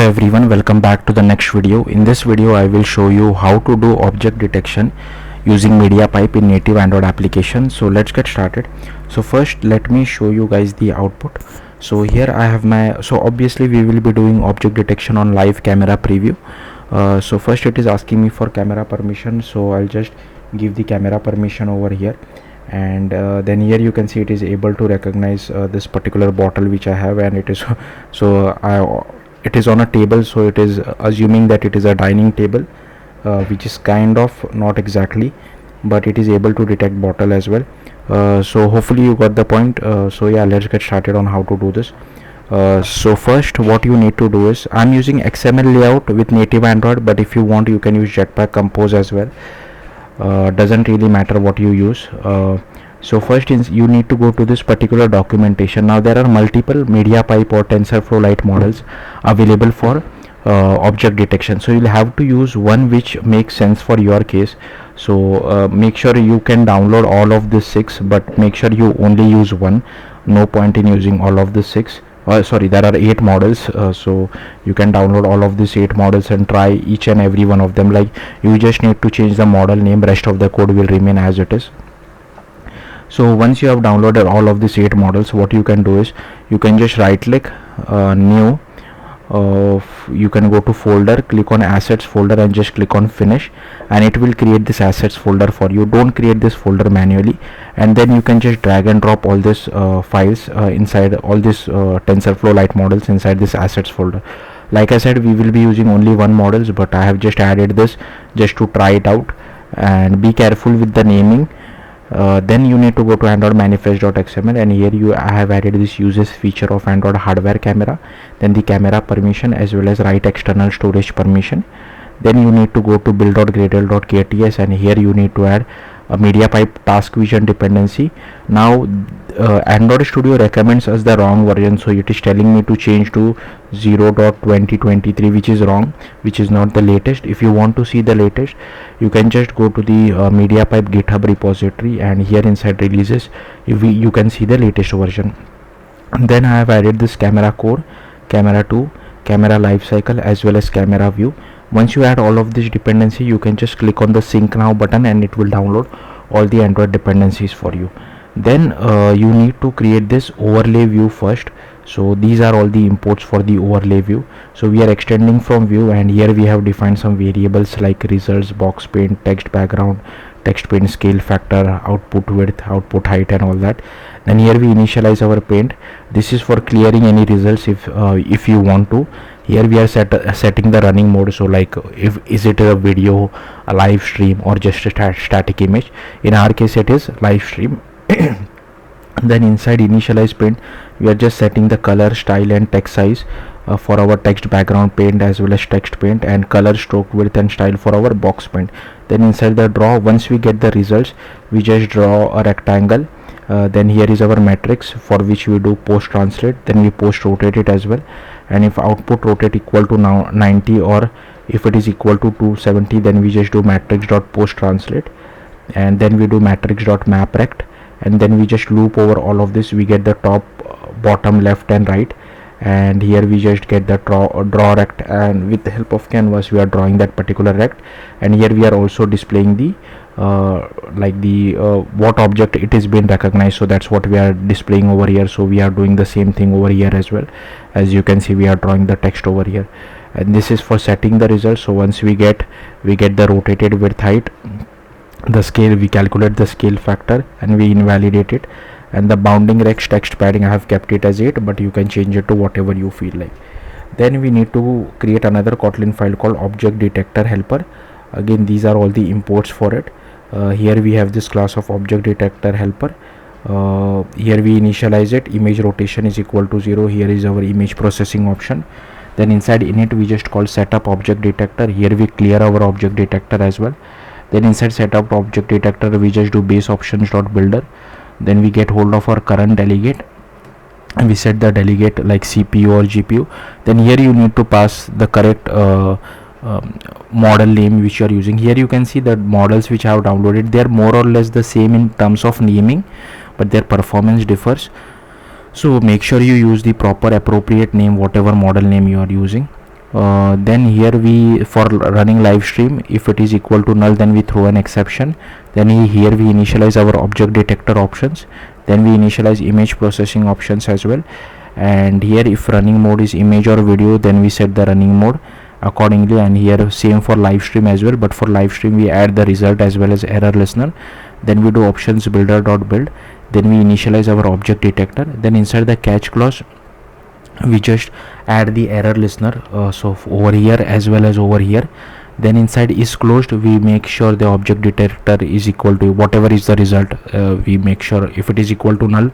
everyone, welcome back to the next video. In this video I will show you how to do object detection using MediaPipe in native Android application. So let's get started. So first let me show you guys the output. So here I have so obviously we will be doing object detection on live camera preview. So first it is asking me for camera permission, so I'll just give the camera permission over here, and then here you can see it is able to recognize this particular bottle which I have, and it is it is on a table, so it is assuming that it is a dining table, which is kind of not exactly, but it is able to detect bottle as well. So hopefully you got the point. So yeah, let's get started on how to do this. So first what you need to do is, I'm using XML layout with native Android, but if you want you can use Jetpack Compose as well. Doesn't really matter what you use. So first you need to go to this particular documentation. Now there are multiple MediaPipe or TensorFlow Lite models available for object detection, so you'll have to use one which makes sense for your case. So make sure you can download all of the 6, but make sure you only use one. No point in using all of the 6. Sorry, there are 8 models, so you can download all of these 8 models and try each and every one of them. Like, you just need to change the model name, rest of the code will remain as it is. So once you have downloaded all of these 8 models, what you can do is you can just right click, new, you can go to folder, click on assets folder and just click on finish, and it will create this assets folder for you. Don't create this folder manually, and then you can just drag and drop all these files inside all these TensorFlow Lite models inside this assets folder. Like I said, we will be using only one models, but I have just added this just to try it out, and be careful with the naming. Then you need to go to Android manifest.xml, and here I have added this uses feature of Android hardware camera, then the camera permission as well as write external storage permission. Then you need to go to build.gradle.kts, and here you need to add a MediaPipe task vision dependency. Now Android Studio recommends us the wrong version, so it is telling me to change to 0.2023, which is wrong, which is not the latest. If you want to see the latest, you can just go to the MediaPipe GitHub repository, and here inside releases you can see the latest version. And then I have added this camera core, camera 2, camera lifecycle as well as camera view. Once you add all of this dependency, you can just click on the sync now button and it will download all the Android dependencies for you. Then you need to create this overlay view first. So these are all the imports for the overlay view. So we are extending from view, and here we have defined some variables like results, box paint, text background, text paint scale factor, output width, output height and all that. Then here we initialize our paint. This is for clearing any results if you want to. Here we are setting the running mode, so like is it a video, a live stream, or just a static image. In our case it is live stream. Then inside initialize paint, we are just setting the color, style and text size for our text background paint as well as text paint, and color, stroke, width and style for our box paint. Then inside the draw, once we get the results, we just draw a rectangle. Then here is our matrix for which we do post translate, then we post rotate it as well, and if output rotate equal to now 90, or if it is equal to 270, then we just do matrix dot post translate, and then we do matrix dot map rect, and then we just loop over all of this. We get the top, bottom, left and right, and here we just get the draw rect, and with the help of canvas we are drawing that particular rect. And here we are also displaying the what object it is been recognized, so that's what we are displaying over here. So we are doing the same thing over here as well. As you can see, we are drawing the text over here, and this is for setting the results. So once we get the rotated width, height, the scale, we calculate the scale factor and we invalidate it. And the bounding rex text padding, I have kept it as 8, but you can change it to whatever you feel like. Then we need to create another Kotlin file called object detector helper. Again, these are all the imports for it. Here we have this class of object detector helper. Here we initialize it, image rotation is equal to 0. Here is our image processing option. Then inside init we just call setup object detector. Here we clear our object detector as well. Then inside setup object detector we just do base options dot builder. Then we get hold of our current delegate, and we set the delegate like CPU or GPU. Then here you need to pass the correct model name which you are using. Here you can see the models which I have downloaded, they are more or less the same in terms of naming, but their performance differs. So make sure you use the proper appropriate name, whatever model name you are using. Then here we, for running live stream, if it is equal to null, then we throw an exception. Then here we initialize our object detector options, then we initialize image processing options as well. And here if running mode is image or video, then we set the running mode accordingly. And here same for live stream as well, but for live stream we add the result as well as error listener. Then we do options builder dot build, then we initialize our object detector. Then inside the catch clause we just add the error listener, so over here as well as over here. Then inside is closed, we make sure the object detector is equal to whatever is the result. We make sure if it is equal to null,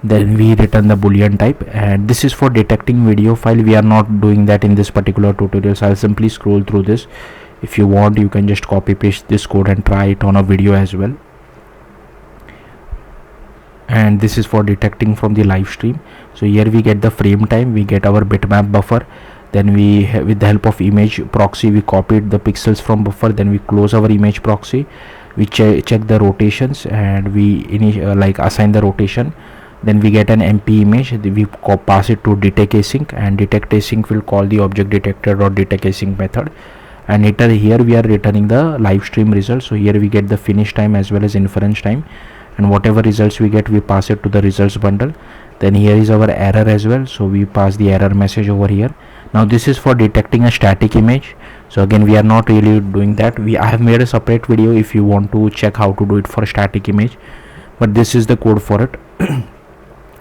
then we return the boolean type. And this is for detecting video file. We are not doing that in this particular tutorial, so I'll simply scroll through this. If you want, you can just copy paste this code and try it on a video as well. And this is for detecting from the live stream. So here we get the frame time, we get our bitmap buffer, then we with the help of image proxy we copied the pixels from buffer, then we close our image proxy, we check the rotations, and we assign the rotation. Then we get an MP image, we pass it to detect async, and detect async will call the object detector or detect async method. And later here we are returning the live stream results. So here we get the finish time as well as inference time, and whatever results we get, we pass it to the results bundle. Then here is our error as well, so we pass the error message over here. Now this is for detecting a static image. So again, we are not really doing that. I have made a separate video if you want to check how to do it for a static image, but this is the code for it.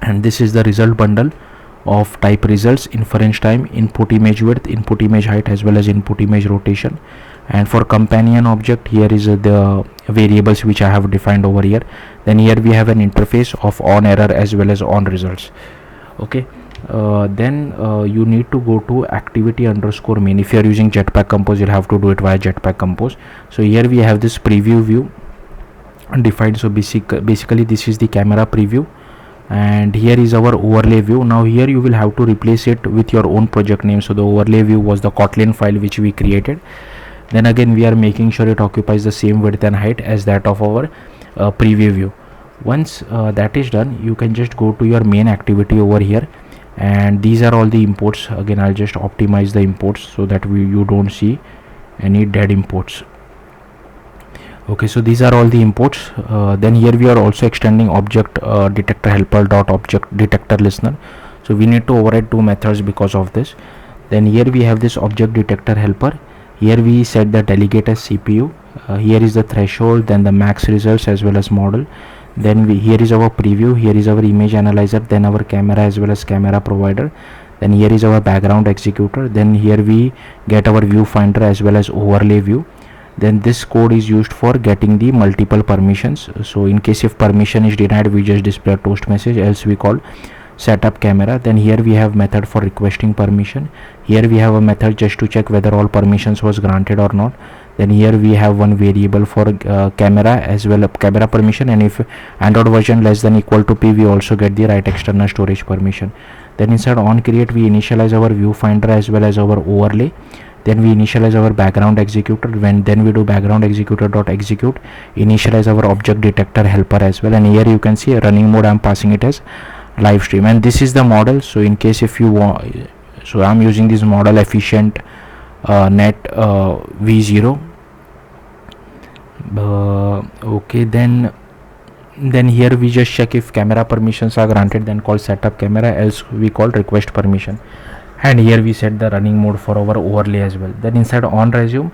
And this is the result bundle of type results, inference time, input image width, input image height, as well as input image rotation. And for companion object, here is the variables which I have defined over here. Then here we have an interface of on error as well as on results. Okay, then you need to go to activity underscore main. If you are using Jetpack Compose, you'll have to do it via Jetpack Compose. So here we have this preview view defined. So basically this is the camera preview, and here is our overlay view. Now here you will have to replace it with your own project name. So the overlay view was the Kotlin file which we created. Then again we are making sure it occupies the same width and height as that of our preview view. Once that is done, you can just go to your main activity over here, and these are all the imports. Again, I'll just optimize the imports so that you don't see any dead imports. Okay, so these are all the imports. Then here we are also extending object detector helper dot object detector listener. So we need to override two methods because of this. Then here we have this object detector helper. Here we set the delegate as CPU. Here is the threshold, then the max results as well as model. Then here is our preview, here is our image analyzer, then our camera as well as camera provider. Then here is our background executor. Then here we get our viewfinder as well as overlay view. Then this code is used for getting the multiple permissions. So in case if permission is denied, we just display a toast message, else we call setup camera. Then here we have method for requesting permission. Here we have a method just to check whether all permissions was granted or not. Then here we have one variable for camera as well as camera permission, and if Android version less than equal to p, we also get the write external storage permission. Then inside on create, we initialize our viewfinder as well as our overlay. Then we initialize our background executor. Then we do background executor dot execute, initialize our object detector helper as well. And here you can see a running mode, I'm passing it as live stream, and this is the model. So in case if you want, so I'm using this model efficient net v0. Okay, then here we just check if camera permissions are granted, then call setup camera, else we call request permission. And here we set the running mode for our overlay as well. Then inside on resume,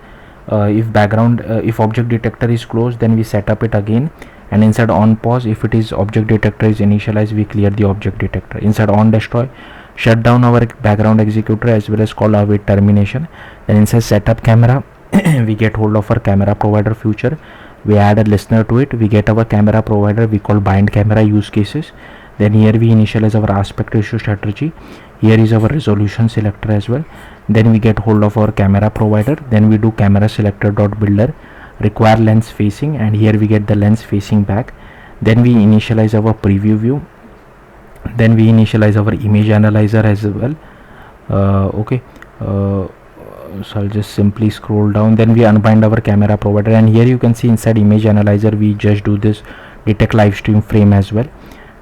if object detector is closed, then we set up it again. And inside on pause, if it is object detector is initialized, we clear the object detector. Inside on destroy, shut down our background executor as well as call await termination. Then inside setup camera, we get hold of our camera provider feature, we add a listener to it, we get our camera provider, we call bind camera use cases. Then here we initialize our aspect ratio strategy. Here is our resolution selector as well. Then we get hold of our camera provider. Then we do camera selector dot builder, require lens facing, and here we get the lens facing back. Then we initialize our preview view. Then we initialize our image analyzer as well. Okay, so I'll just simply scroll down. Then we unbind our camera provider, and here you can see inside image analyzer we just do this detect live stream frame as well.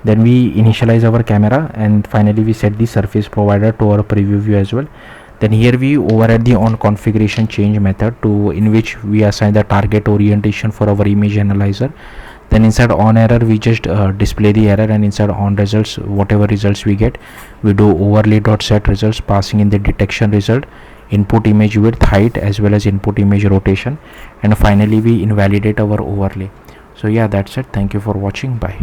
Then we initialize our camera, and finally we set the surface provider to our preview view as well. Then here we override the on configuration change method to in which we assign the target orientation for our image analyzer. Then inside on error we just display the error, and inside on results, whatever results we get, we do overlay dot set results, passing in the detection result, input image width, height, as well as input image rotation, and finally we invalidate our overlay. So yeah, that's it. Thank you for watching. Bye.